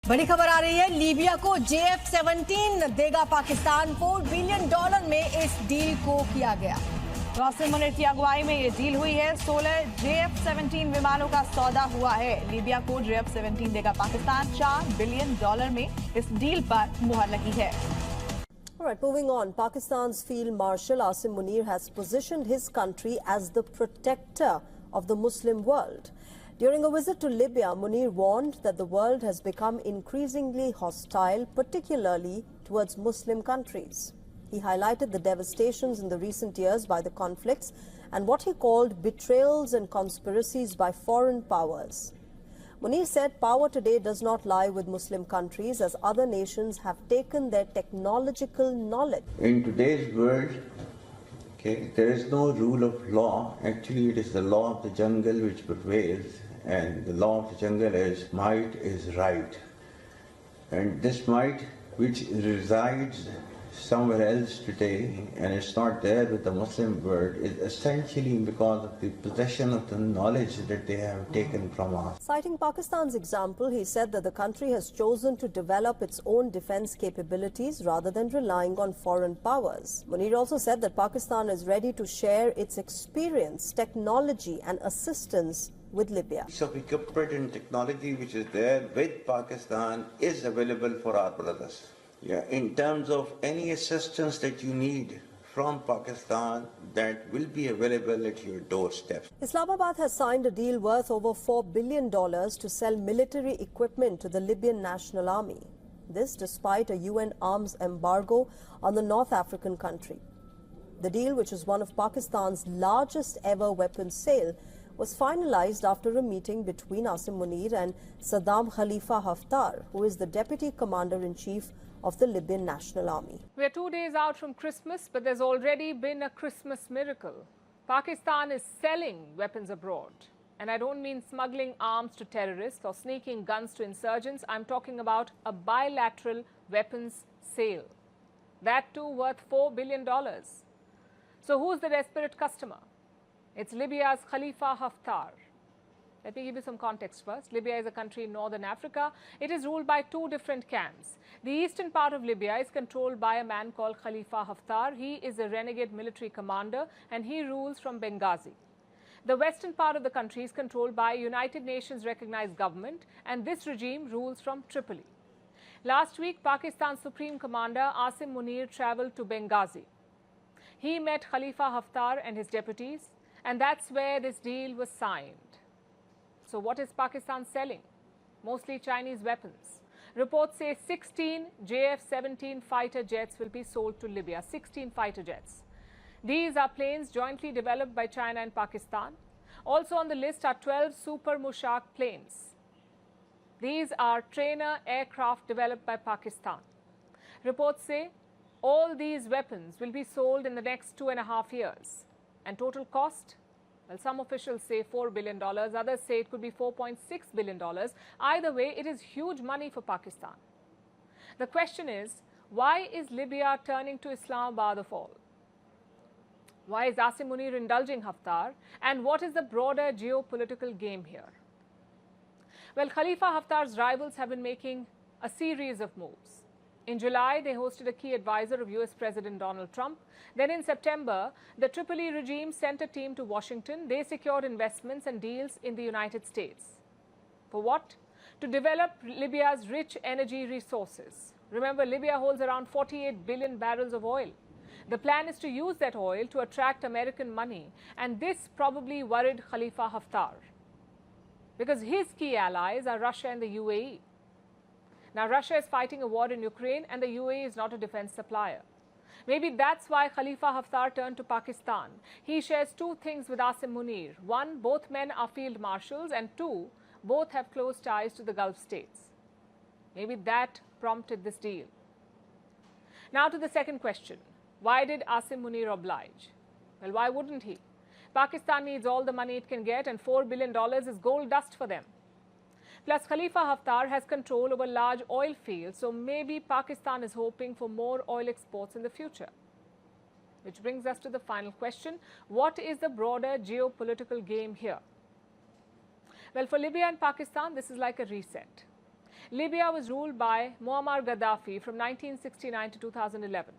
बड़ी खबर आ रही है, लीबिया को JF-17 देगा पाकिस्तान। $4 बिलियन में इस डील को किया गया। आसिम मुनीर की अगुवाई में ये डील हुई है। 16 JF-17 विमानों का सौदा हुआ है। लीबिया को JF-17 देगा पाकिस्तान। $4 बिलियन में इस डील पर मुहर लगी है। All right, moving on. Pakistan's Field Marshal Asim Munir has positioned his country as the protector of the Muslim world. During a visit to Libya, Munir warned that the world has become increasingly hostile, particularly towards Muslim countries. He highlighted the devastations in the recent years by the conflicts and what he called betrayals and conspiracies by foreign powers. Munir said power today does not lie with Muslim countries, as other nations have taken their technological knowledge. In today's world, there is no rule of law. Actually, it is the law of the jungle which prevails, and the law of the jungle is might is right. And this might, which resides somewhere else today, and it's not there with the Muslim world, is essentially because of the possession of the knowledge that they have taken from us. Citing Pakistan's example, he said that the country has chosen to develop its own defense capabilities rather than relying on foreign powers. Munir also said that Pakistan is ready to share its experience, technology and assistance with Libya. So equipment and technology which is there with Pakistan is available for our brothers. In terms of any assistance that you need from Pakistan, that will be available at your doorstep. Islamabad has signed a deal worth over $4 billion to sell military equipment to the Libyan National Army. This despite a UN arms embargo on the North African country. The deal, which is one of Pakistan's largest ever weapons sale, was finalized after a meeting between Asim Munir and Saddam Khalifa Haftar, who is the Deputy Commander-in-Chief of the Libyan National Army. We're 2 days out from Christmas, but there's already been a Christmas miracle. Pakistan is selling weapons abroad. And I don't mean smuggling arms to terrorists or sneaking guns to insurgents. I'm talking about a bilateral weapons sale. That too worth $4 billion. So who's the desperate customer? It's Libya's Khalifa Haftar. Let me give you some context first. Libya is a country in northern Africa. It is ruled by two different camps. The eastern part of Libya is controlled by a man called Khalifa Haftar. He is a renegade military commander and he rules from Benghazi. The western part of the country is controlled by a United Nations recognized government, and this regime rules from Tripoli. Last week, Pakistan's Supreme Commander Asim Munir traveled to Benghazi. He met Khalifa Haftar and his deputies, and that's where this deal was signed. So what is Pakistan selling? Mostly Chinese weapons. Reports say 16 JF-17 fighter jets will be sold to Libya. 16 fighter jets. These are planes jointly developed by China and Pakistan. Also on the list are 12 Super Mushak planes. These are trainer aircraft developed by Pakistan. Reports say all these weapons will be sold in the next 2.5 years. And total cost? Well, some officials say $4 billion, others say it could be $4.6 billion. Either way, it is huge money for Pakistan. The question is, why is Libya turning to Islamabad of all? Why is Asim Munir indulging Haftar? And what is the broader geopolitical game here? Well, Khalifa Haftar's rivals have been making a series of moves. In July, they hosted a key advisor of US President Donald Trump. Then in September, the Tripoli regime sent a team to Washington. They secured investments and deals in the United States. For what? To develop Libya's rich energy resources. Remember, Libya holds around 48 billion barrels of oil. The plan is to use that oil to attract American money, and this probably worried Khalifa Haftar, because his key allies are Russia and the UAE. Now, Russia is fighting a war in Ukraine and the UAE is not a defense supplier. Maybe that's why Khalifa Haftar turned to Pakistan. He shares two things with Asim Munir. One, both men are field marshals, and two, both have close ties to the Gulf states. Maybe that prompted this deal. Now to the second question. Why did Asim Munir oblige? Well, why wouldn't he? Pakistan needs all the money it can get, and $4 billion is gold dust for them. Plus, Khalifa Haftar has control over large oil fields, so maybe Pakistan is hoping for more oil exports in the future. Which brings us to the final question. What is the broader geopolitical game here? Well, for Libya and Pakistan, this is like a reset. Libya was ruled by Muammar Gaddafi from 1969 to 2011.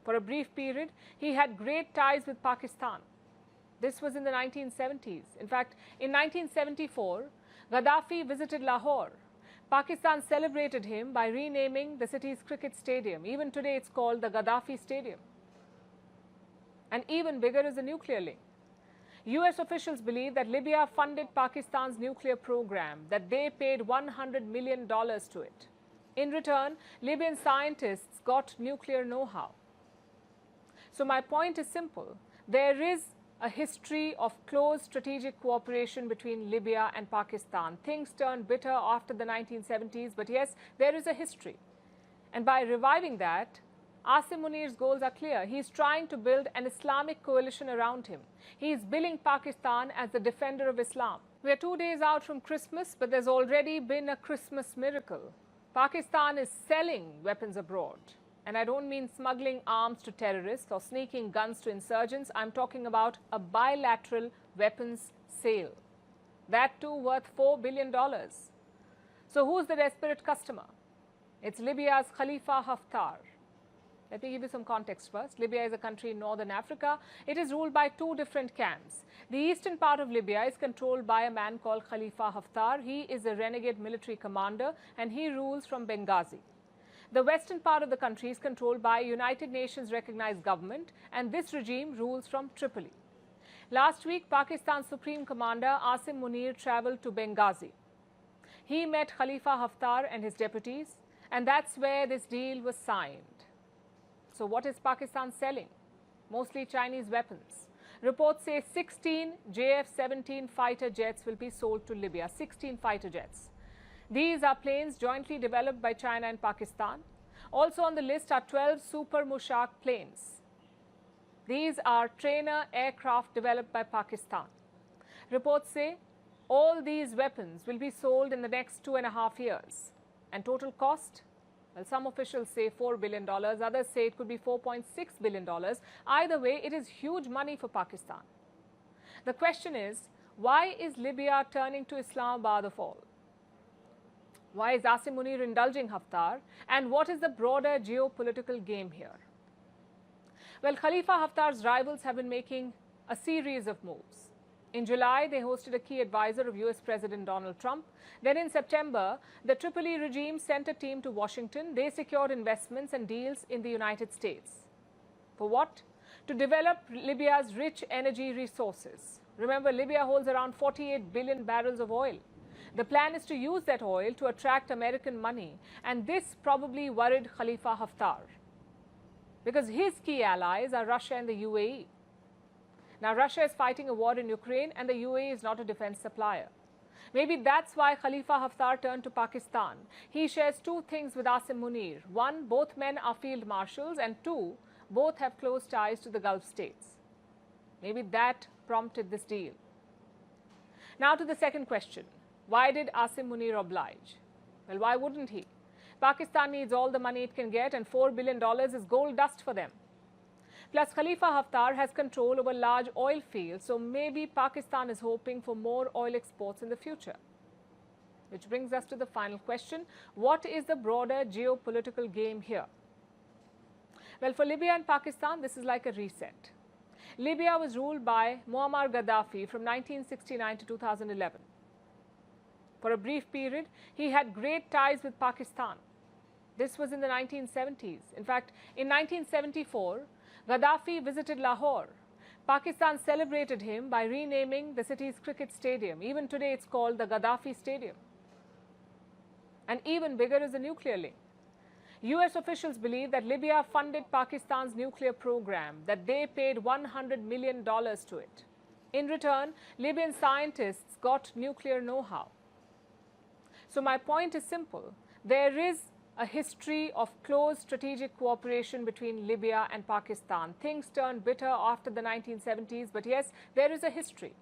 For a brief period, he had great ties with Pakistan. This was in the 1970s. In fact, in 1974, Gaddafi visited Lahore. Pakistan celebrated him by renaming the city's cricket stadium. Even today, it's called the Gaddafi Stadium. And even bigger is the nuclear link. US officials believe that Libya funded Pakistan's nuclear program, that they paid $100 million to it. In return, Libyan scientists got nuclear know-how. So my point is simple. There is a history of close strategic cooperation between Libya and Pakistan. Things turned bitter after the 1970s, but yes, there is a history. And by reviving that, Asim Munir's goals are clear. He is trying to build an Islamic coalition around him. He is billing Pakistan as the defender of Islam. We are 2 days out from Christmas, but there's already been a Christmas miracle. Pakistan is selling weapons abroad. And I don't mean smuggling arms to terrorists or sneaking guns to insurgents. I'm talking about a bilateral weapons sale. That too worth $4 billion. So who's the desperate customer? It's Libya's Khalifa Haftar. Let me give you some context first. Libya is a country in northern Africa. It is ruled by two different camps. The eastern part of Libya is controlled by a man called Khalifa Haftar. He is a renegade military commander and he rules from Benghazi. The western part of the country is controlled by a United Nations recognized government, and this regime rules from Tripoli. Last week, Pakistan's Supreme Commander Asim Munir traveled to Benghazi. He met Khalifa Haftar and his deputies, and that's where this deal was signed. So what is Pakistan selling? Mostly Chinese weapons. Reports say 16 JF-17 fighter jets will be sold to Libya, 16 fighter jets. These are planes jointly developed by China and Pakistan. Also on the list are 12 Super Mushak planes. These are trainer aircraft developed by Pakistan. Reports say all these weapons will be sold in the next 2.5 years. And total cost? Well, some officials say $4 billion, others say it could be $4.6 billion. Either way, it is huge money for Pakistan. The question is, why is Libya turning to Islamabad of all? Why is Asim Munir indulging Haftar? And what is the broader geopolitical game here? Well, Khalifa Haftar's rivals have been making a series of moves. In July, they hosted a key advisor of US President Donald Trump. Then in September, the Tripoli regime sent a team to Washington. They secured investments and deals in the United States. For what? To develop Libya's rich energy resources. Remember, Libya holds around 48 billion barrels of oil. The plan is to use that oil to attract American money, and this probably worried Khalifa Haftar, because his key allies are Russia and the UAE. Now, Russia is fighting a war in Ukraine, and the UAE is not a defense supplier. Maybe that's why Khalifa Haftar turned to Pakistan. He shares two things with Asim Munir. One, both men are field marshals, and two, both have close ties to the Gulf states. Maybe that prompted this deal. Now to the second question. Why did Asim Munir oblige? Well, why wouldn't he? Pakistan needs all the money it can get, and $4 billion is gold dust for them. Plus, Khalifa Haftar has control over large oil fields, so maybe Pakistan is hoping for more oil exports in the future. Which brings us to the final question. What is the broader geopolitical game here? Well, for Libya and Pakistan, this is like a reset. Libya was ruled by Muammar Gaddafi from 1969 to 2011. For a brief period, he had great ties with Pakistan. This was in the 1970s. In fact, in 1974, Gaddafi visited Lahore. Pakistan celebrated him by renaming the city's cricket stadium. Even today, it's called the Gaddafi Stadium. And even bigger is the nuclear link. US officials believe that Libya funded Pakistan's nuclear program, that they paid $100 million to it. In return, Libyan scientists got nuclear know-how. So my point is simple. There is a history of close strategic cooperation between Libya and Pakistan. Things turned bitter after the 1970s, but yes, there is a history.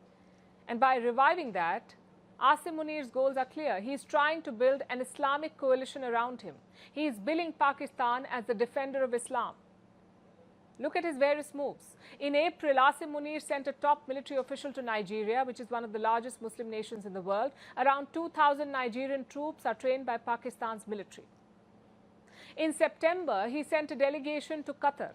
And by reviving that, Asim Munir's goals are clear. He is trying to build an Islamic coalition around him. He is billing Pakistan as the defender of Islam. Look at his various moves. In April, Asim Munir sent a top military official to Nigeria, which is one of the largest Muslim nations in the world. Around 2,000 Nigerian troops are trained by Pakistan's military. In September, he sent a delegation to Qatar.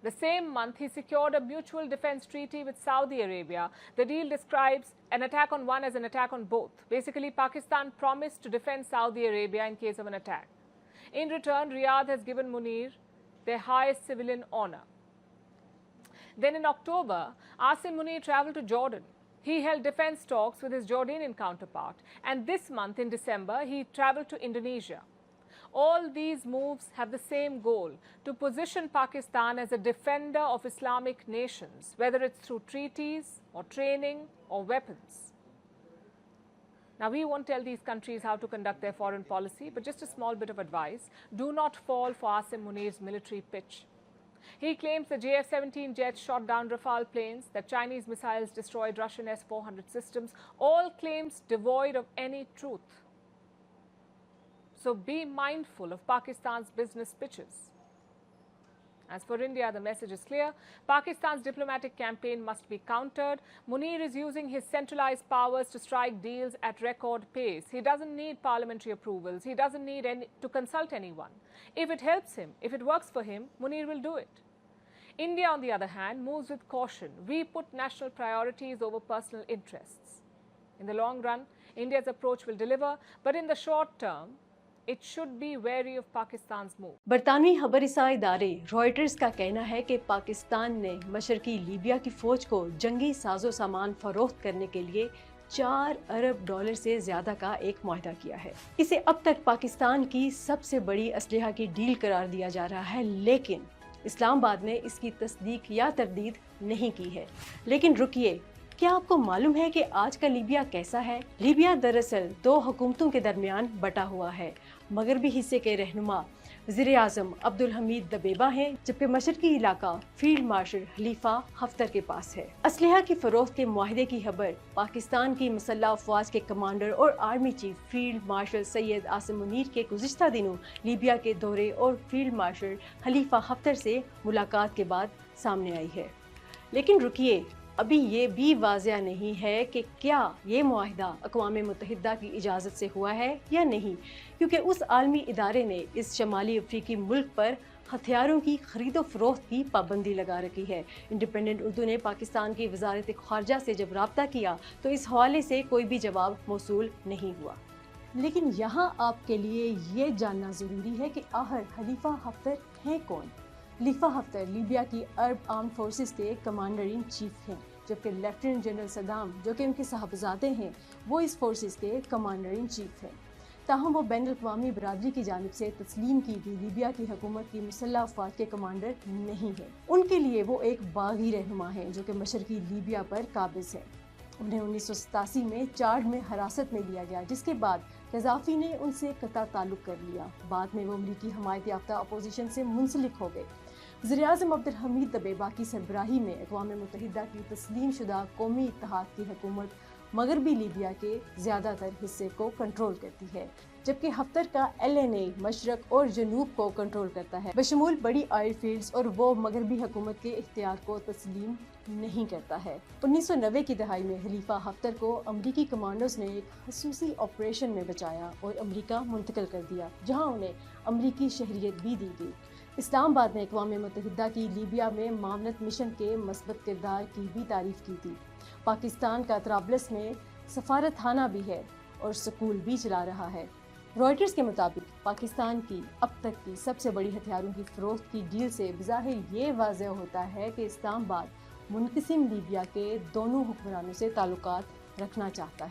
The same month, he secured a mutual defense treaty with Saudi Arabia. The deal describes an attack on one as an attack on both. Basically, Pakistan promised to defend Saudi Arabia in case of an attack. In return, Riyadh has given Munir their highest civilian honor. Then in October, Asim Munir traveled to Jordan. He held defense talks with his Jordanian counterpart. And this month, in December, he traveled to Indonesia. All these moves have the same goal, to position Pakistan as a defender of Islamic nations, whether it's through treaties or training or weapons. Now, we won't tell these countries how to conduct their foreign policy, but just a small bit of advice. Do not fall for Asim Munir's military pitch. He claims the JF-17 jets shot down Rafale planes, that Chinese missiles destroyed Russian S-400 systems, all claims devoid of any truth. So be mindful of Pakistan's business pitches. As for India, the message is clear. Pakistan's diplomatic campaign must be countered. Munir is using his centralized powers to strike deals at record pace. He doesn't need parliamentary approvals. He doesn't need to consult anyone. If it helps him, if it works for him, Munir will do it. India, on the other hand, moves with caution. We put national priorities over personal interests. In the long run, India's approach will deliver, but in the short term, it should be wary of Pakistan's move. बरतानवी खबरसां इदारे Reuters का कहना है कि पाकिस्तान ने मशरकी Libya की फौज को जंगी साजो सामान फरोख्त करने के लिए $4 अरब से ज्यादा का एक मुआहदा किया है। इसे अब तक पाकिस्तान की सबसे बड़ी असलहा की डील करार दिया जा रहा है, लेकिन इस्लामाबाद ने इसकी तस्दीक या तरदीद नहीं की है। लेकिन रुकिए, क्या आपको मालूम है कि आज का लीबिया कैसा है? लीबिया दरअसल दो हुकूमतों के दरमियान बटा हुआ है। मगरबी हिस्से के रहनुमा वज़ीर-ए-आज़म अब्दुल हमीद दबेबा हैं, जबकि मशरकी इलाका फील्ड मार्शल खलीफा हफ्तर के पास है। असलहा की फरोख्त के मुआहदे की खबर पाकिस्तान की मुसल्लह अफवाज के कमांडर और army chief field marshal Syed Asim Munir के गुज़िश्ता दिनों लीबिया के दौरे और फील्ड मार्शल खलीफा हफ्तर से मुलाकात के बाद सामने आई है। लेकिन रुकिए, अभी ये भी वाज़िया नहीं है कि क्या ये मुआहिदा अक़वाम मुत्तहिदा की इजाज़त से हुआ है या नहीं, क्योंकि उस आलमी इदारे ने इस शमाली अफ्रीकी मुल्क पर हथियारों की खरीदो फरोख्त की पाबंदी लगा रखी है। इंडिपेंडेंट उर्दू ने पाकिस्तान की वज़ारत ख़ारजा से जब राब्ता किया तो इस हवाले से कोई भी जवाब मौसूल नहीं हुआ। लेकिन यहाँ आपके लिए ये जानना ज़रूरी है कि आखिर खलीफा हफ्तर हैं कौन? खलीफा हफ्तर लीबिया की अरब आर्म फोर्सेस के कमांडर इन चीफ हैं, जबकि लेफ्टिनेंट जनरल सदाम, जो कि उनके साहबजादे हैं, वो इस फोर्सेस के कमांडर इन चीफ हैं। ताहम वो बैन अल-अक़वामी बरादरी की जानिब से तस्लीम की गई लीबिया की हुकूमत की मुसल्लह अफवाज के कमांडर नहीं है। उनके लिए वो एक बागी रहनुमा है जो कि मशरकी लीबिया पर काबिज है। उन्हें 1987 में चाड में हिरासत में लिया गया, जिसके बाद गद्दाफी ने उनसे कता ताल्लुक़ कर लिया। बाद में वो अमरीकी हमायत याफ्ता अपोजिशन से मुंसलिक हो गए। वज़ीर-ए-आज़म अब्दुल हमीद दबेबा की सरबराही में अक़वाम मुत्तहिदा की तस्लीम शुदा कौमी इत्तेहाद की हुकूमत मगरबी लीबिया के ज़्यादातर हिस्से को कंट्रोल करती है, जबकि हफ्तर का LNA मशरक और जनूब को कंट्रोल करता है, बशमूल बड़ी ऑयल फील्ड्स, और वो मगरबी हुकूमत के इख्तियार को तस्लीम नहीं करता है। 1990 की दहाई में खलीफा हफ्तर को अमरीकी कमांडोज ने एक खसूसी ऑपरेशन में बचाया और अमरीका मुंतकिल कर दिया, जहाँ उन्हें अमरीकी शहरियत भी दी गई। इस्लामाबाद ने अक़वाम मुत्तहिदा की लीबिया में मामनत मिशन के मस्बत किरदार की भी तारीफ़ की थी। पाकिस्तान का तराबलस में सफारतखाना भी है और स्कूल भी चला रहा है। रॉयटर्स के मुताबिक पाकिस्तान की अब तक की सबसे बड़ी हथियारों की फ़रोख्त की डील से बज़ाहिर ये वाज़ेह होता है कि इस्लामाबाद मुनक़सिम लीबिया के दोनों हुक्मरानों से ताल्लुकात रखना चाहता है।